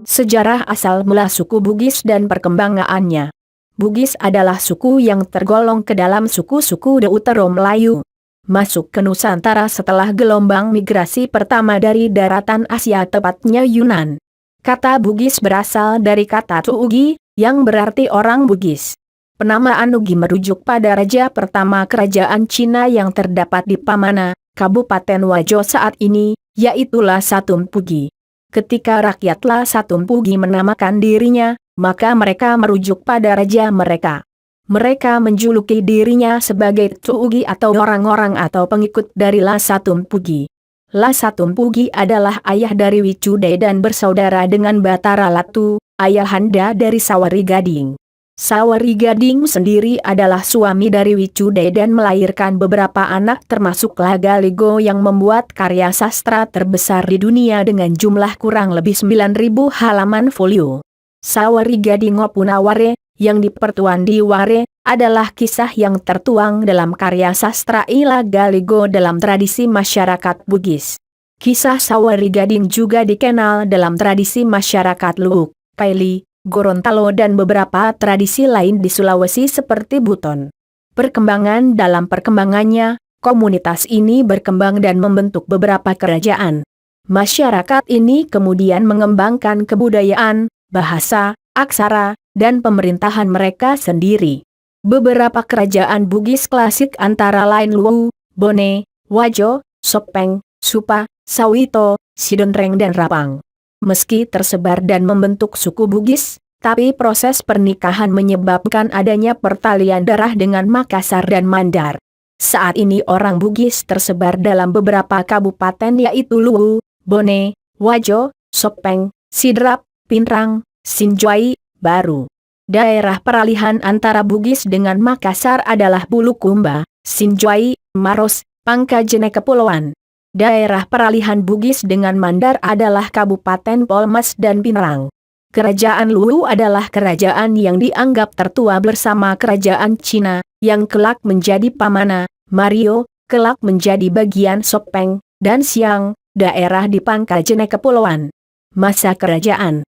Sejarah asal mula suku Bugis dan perkembangannya. Bugis adalah suku yang tergolong ke dalam suku-suku Deutero-Melayu. Masuk ke Nusantara setelah gelombang migrasi pertama dari daratan Asia, tepatnya Yunan. Kata Bugis berasal dari kata Tuugi, yang berarti orang Bugis. Penamaan Ugi merujuk pada raja pertama kerajaan Cina yang terdapat di Pamana, Kabupaten Wajo saat ini, yaitu Lasatumpugi. Ketika rakyat Lasatumpugi menamakan dirinya, maka mereka merujuk pada raja mereka. Mereka menjuluki dirinya sebagai Tuugi atau orang-orang atau pengikut dari Lasatumpugi. Lasatumpugi adalah ayah dari Wicude dan bersaudara dengan Batara Latu, ayahanda dari Sawari Gading. Sawari Gading sendiri adalah suami dari Wicude dan melahirkan beberapa anak termasuk Lagaligo yang membuat karya sastra terbesar di dunia dengan jumlah kurang lebih 9.000 halaman folio. Sawari Gading Opunaware, yang dipertuan di Ware, adalah kisah yang tertuang dalam karya sastra Lagaligo dalam tradisi masyarakat Bugis. Kisah Sawari Gading juga dikenal dalam tradisi masyarakat Luwuk, Kaili, Gorontalo dan beberapa tradisi lain di Sulawesi seperti Buton. Dalam perkembangannya, komunitas ini berkembang dan membentuk beberapa kerajaan. Masyarakat ini kemudian mengembangkan kebudayaan, bahasa, aksara, dan pemerintahan mereka sendiri. Beberapa kerajaan Bugis klasik antara lain Luwu, Bone, Wajo, Sopeng, Supa, Sawito, Sidonreng dan Rapang. Meski tersebar dan membentuk suku Bugis, tapi proses pernikahan menyebabkan adanya pertalian darah dengan Makassar dan Mandar. Saat ini orang Bugis tersebar dalam beberapa kabupaten yaitu Luwu, Bone, Wajo, Sopeng, Sidrap, Pinrang, Sinjai, Baru. Daerah peralihan antara Bugis dengan Makassar adalah Bulukumba, Sinjai, Maros, Pangkajene Kepulauan. Daerah peralihan Bugis dengan Mandar adalah Kabupaten Polmas dan Pinrang. Kerajaan Luwu adalah kerajaan yang dianggap tertua bersama kerajaan Cina, yang kelak menjadi Pamana, Mario, kelak menjadi bagian Sopeng, dan Siang, daerah di Pangkajene Kepulauan. Masa Kerajaan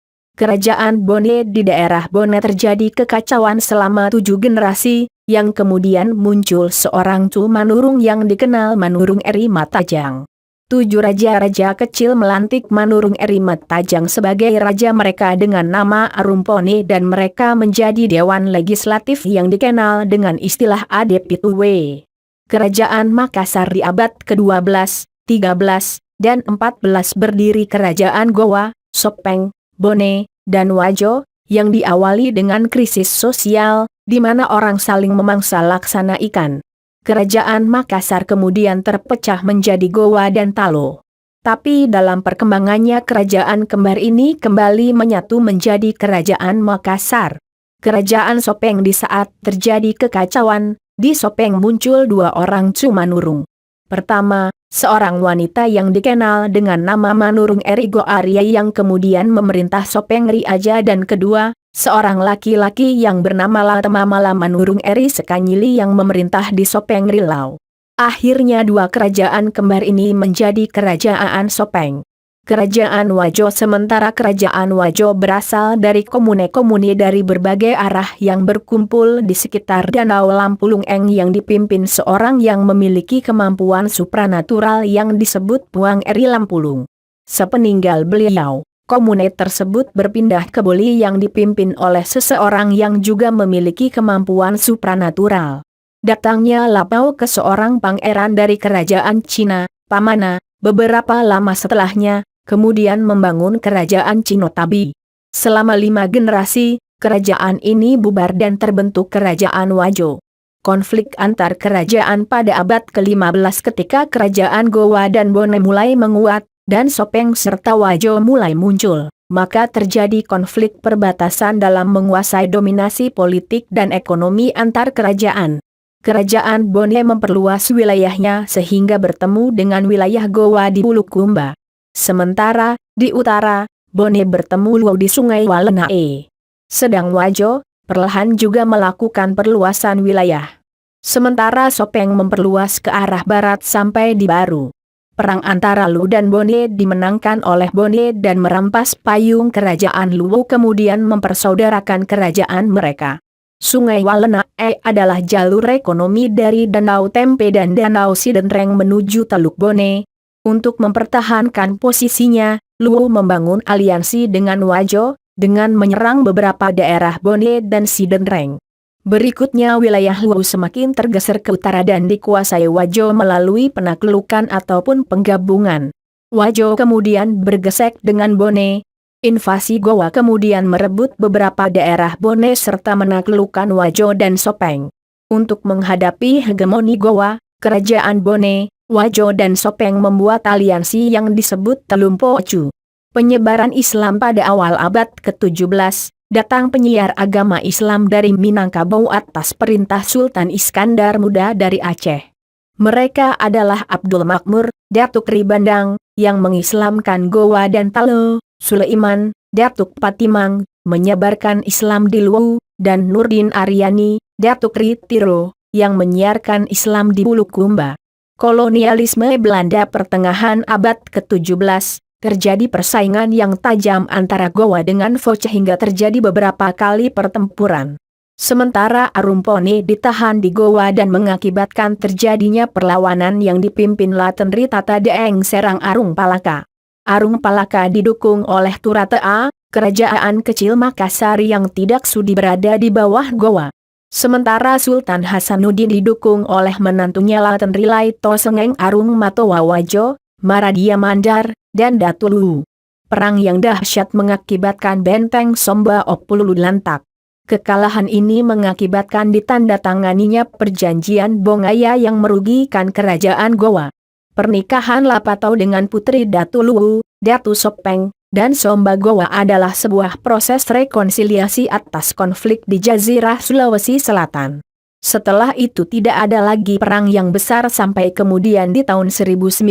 Bone. Di daerah Bone terjadi kekacauan selama 7 generasi, yang kemudian muncul seorang Manurung yang dikenal Manurung Eri Matajang. 7 raja-raja kecil melantik Manurung Eri Matajang sebagai raja mereka dengan nama Arumpone dan mereka menjadi dewan legislatif yang dikenal dengan istilah Adepituwe. Kerajaan Makassar di abad ke-12, 13, dan 14 berdiri kerajaan Gowa, Sopeng, Bone, dan Wajo, yang diawali dengan krisis sosial, di mana orang saling memangsa laksana ikan. Kerajaan Makassar kemudian terpecah menjadi Gowa dan Talo. Tapi dalam perkembangannya kerajaan kembar ini kembali menyatu menjadi Kerajaan Makassar. Kerajaan Sopeng. Di saat terjadi kekacauan, di Sopeng muncul 2 orang Manurung. Pertama, seorang wanita yang dikenal dengan nama Manurung Eri Goarya yang kemudian memerintah Sopeng Riaja dan kedua, seorang laki-laki yang bernama Latemamala Manurung Eri Sekanyili yang memerintah di Sopeng Rilau. Akhirnya 2 kerajaan kembar ini menjadi Kerajaan Sopeng. Kerajaan Wajo. Sementara Kerajaan Wajo berasal dari komune-komune dari berbagai arah yang berkumpul di sekitar Danau Lampulung Eng yang dipimpin seorang yang memiliki kemampuan supranatural yang disebut Puang Eri Lampulung. Sepeninggal beliau, komune tersebut berpindah ke Boli yang dipimpin oleh seseorang yang juga memiliki kemampuan supranatural. Datangnya Lapau ke seorang pangeran dari kerajaan Cina, Pamana, beberapa lama setelahnya, kemudian membangun kerajaan Cinotabi. Selama 5 generasi, kerajaan ini bubar dan terbentuk Kerajaan Wajo. Konflik antar kerajaan pada abad ke-15 ketika kerajaan Gowa dan Bone mulai menguat, dan Sopeng serta Wajo mulai muncul, maka terjadi konflik perbatasan dalam menguasai dominasi politik dan ekonomi antar kerajaan. Kerajaan Bone memperluas wilayahnya sehingga bertemu dengan wilayah Gowa di Bulukumba. Sementara, di utara, Bone bertemu Luwu di Sungai Walenae. Sedang Wajo, perlahan juga melakukan perluasan wilayah. Sementara Sopeng memperluas ke arah barat sampai di Baru. Perang antara Lu dan Bone dimenangkan oleh Bone dan merampas payung kerajaan Luo kemudian mempersaudarakan kerajaan mereka. Sungai Walenai adalah jalur ekonomi dari Danau Tempe dan Danau Sidenreng menuju Teluk Bone. Untuk mempertahankan posisinya, Luo membangun aliansi dengan Wajo, dengan menyerang beberapa daerah Bone dan Sidenreng. Berikutnya wilayah Luo semakin tergeser ke utara dan dikuasai Wajo melalui penaklukan ataupun penggabungan. Wajo kemudian bergesek dengan Bone. Invasi Gowa kemudian merebut beberapa daerah Bone serta menaklukkan Wajo dan Sopeng. Untuk menghadapi hegemoni Gowa, kerajaan Bone, Wajo dan Sopeng membuat aliansi yang disebut Telumpocu. Penyebaran Islam pada awal abad ke-17. Datang penyiar agama Islam dari Minangkabau atas perintah Sultan Iskandar Muda dari Aceh. Mereka adalah Abdul Makmur, Datuk Ribandang, yang mengislamkan Gowa dan Talo, Sulaiman, Datuk Patimang, menyebarkan Islam di Luwu, dan Nurdin Aryani, Datuk Ritiro, yang menyiarkan Islam di Bulukumba. Kolonialisme Belanda pertengahan abad ke-17. Terjadi persaingan yang tajam antara Gowa dengan Foce hingga terjadi beberapa kali pertempuran. Sementara Arumpone ditahan di Gowa dan mengakibatkan terjadinya perlawanan yang dipimpin Latenri Tata Deeng Serang Arung Palaka. Arung Palaka didukung oleh Turatea, kerajaan kecil Makassar yang tidak sudi berada di bawah Gowa. Sementara Sultan Hasanuddin didukung oleh menantunya Latenri Laito Sengeng Arung Matoa Wajo, Maradia Mandar, dan Datu Luwu. Perang yang dahsyat mengakibatkan benteng Somba Opulu lantak. Kekalahan ini mengakibatkan ditandatanganinya perjanjian Bongaya yang merugikan kerajaan Gowa. Pernikahan Lapatau dengan putri Datu Luwu, Datu Sopeng, dan Somba Gowa adalah sebuah proses rekonsiliasi atas konflik di Jazirah Sulawesi Selatan. Setelah itu tidak ada lagi perang yang besar sampai kemudian di tahun 1956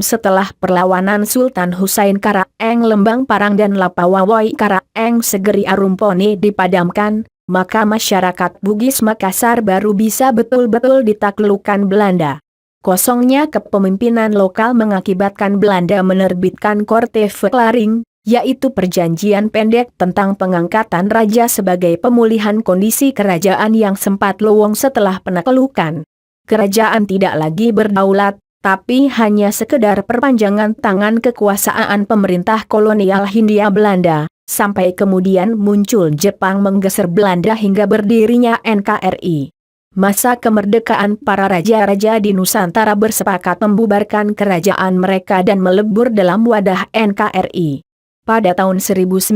setelah perlawanan Sultan Husain Karaeng Lembang Parang dan Lapawawai Karaeng Segeri Arumpone dipadamkan, maka masyarakat Bugis Makassar baru bisa betul-betul ditaklukkan Belanda. Kosongnya kepemimpinan lokal mengakibatkan Belanda menerbitkan Korte Verklaring, yaitu perjanjian pendek tentang pengangkatan raja sebagai pemulihan kondisi kerajaan yang sempat lowong setelah penaklukan. Kerajaan tidak lagi berdaulat, tapi hanya sekedar perpanjangan tangan kekuasaan pemerintah kolonial Hindia Belanda, sampai kemudian muncul Jepang menggeser Belanda hingga berdirinya NKRI. Masa kemerdekaan para raja-raja di Nusantara bersepakat membubarkan kerajaan mereka dan melebur dalam wadah NKRI. Pada tahun 1950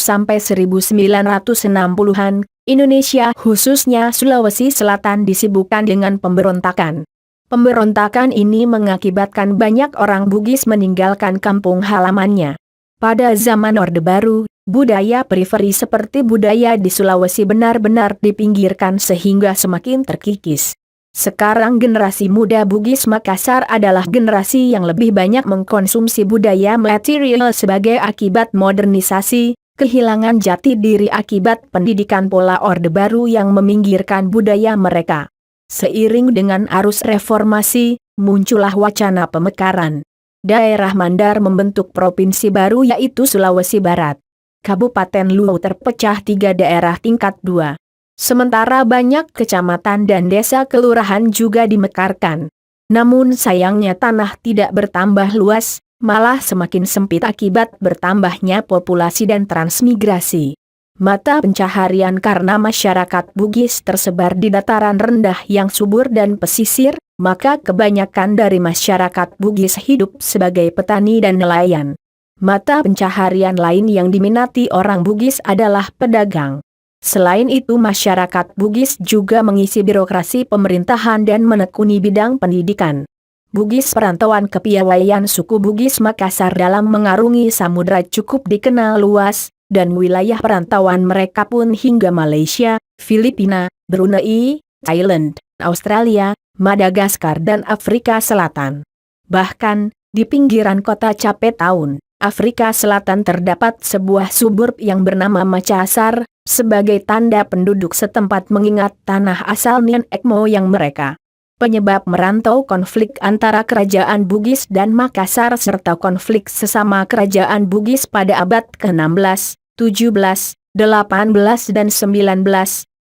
sampai 1960-an, Indonesia khususnya Sulawesi Selatan disibukkan dengan pemberontakan. Pemberontakan ini mengakibatkan banyak orang Bugis meninggalkan kampung halamannya. Pada zaman Orde Baru, budaya periferi seperti budaya di Sulawesi benar-benar dipinggirkan sehingga semakin terkikis. Sekarang generasi muda Bugis Makassar adalah generasi yang lebih banyak mengkonsumsi budaya material sebagai akibat modernisasi, kehilangan jati diri akibat pendidikan pola Orde Baru yang meminggirkan budaya mereka. Seiring dengan arus reformasi, muncullah wacana pemekaran. Daerah Mandar membentuk provinsi baru yaitu Sulawesi Barat. Kabupaten Luwu terpecah 3 daerah tingkat 2. Sementara banyak kecamatan dan desa kelurahan juga dimekarkan. Namun sayangnya tanah tidak bertambah luas, malah semakin sempit akibat bertambahnya populasi dan transmigrasi. Mata pencaharian karena masyarakat Bugis tersebar di dataran rendah yang subur dan pesisir, maka kebanyakan dari masyarakat Bugis hidup sebagai petani dan nelayan. Mata pencaharian lain yang diminati orang Bugis adalah pedagang. Selain itu masyarakat Bugis juga mengisi birokrasi pemerintahan dan menekuni bidang pendidikan. Bugis perantauan kepiawaian suku Bugis Makassar dalam mengarungi samudra cukup dikenal luas, dan wilayah perantauan mereka pun hingga Malaysia, Filipina, Brunei, Thailand, Australia, Madagaskar dan Afrika Selatan. Bahkan, di pinggiran kota Cape Town, Afrika Selatan terdapat sebuah suburb yang bernama Makassar, sebagai tanda penduduk setempat mengingat tanah asal nenek moyang mereka. Penyebab merantau konflik antara kerajaan Bugis dan Makassar serta konflik sesama kerajaan Bugis pada abad ke-16, 17, 18 dan 19,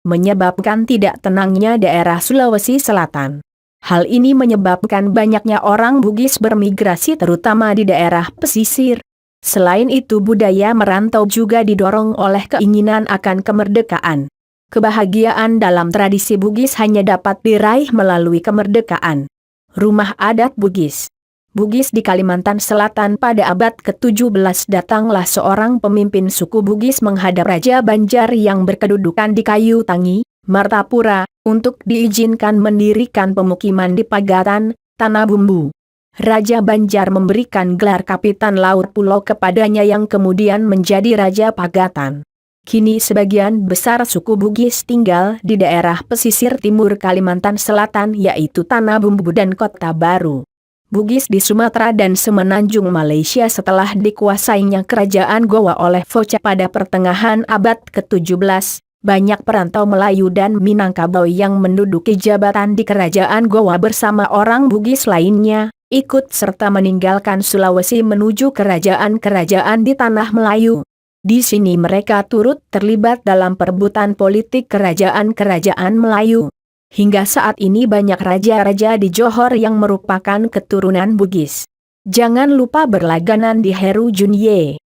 menyebabkan tidak tenangnya daerah Sulawesi Selatan. Hal ini menyebabkan banyaknya orang Bugis bermigrasi terutama di daerah pesisir. Selain itu budaya merantau juga didorong oleh keinginan akan kemerdekaan. Kebahagiaan dalam tradisi Bugis hanya dapat diraih melalui kemerdekaan. Rumah adat Bugis. Bugis di Kalimantan Selatan pada abad ke-17 datanglah seorang pemimpin suku Bugis menghadap Raja Banjar yang berkedudukan di Kayu Tangi, Martapura, untuk diizinkan mendirikan pemukiman di Pagatan, Tanah Bumbu. Raja Banjar memberikan gelar Kapitan Laut Pulau kepadanya yang kemudian menjadi Raja Pagatan. Kini sebagian besar suku Bugis tinggal di daerah pesisir timur Kalimantan Selatan yaitu Tanah Bumbu dan Kota Baru. Bugis di Sumatera dan Semenanjung Malaysia setelah dikuasainya kerajaan Gowa oleh Focha pada pertengahan abad ke-17, banyak perantau Melayu dan Minangkabau yang menduduki jabatan di kerajaan Gowa bersama orang Bugis lainnya, ikut serta meninggalkan Sulawesi menuju kerajaan-kerajaan di Tanah Melayu. Di sini mereka turut terlibat dalam perebutan politik kerajaan-kerajaan Melayu. Hingga saat ini banyak raja-raja di Johor yang merupakan keturunan Bugis. Jangan lupa berlangganan di Heru Junye.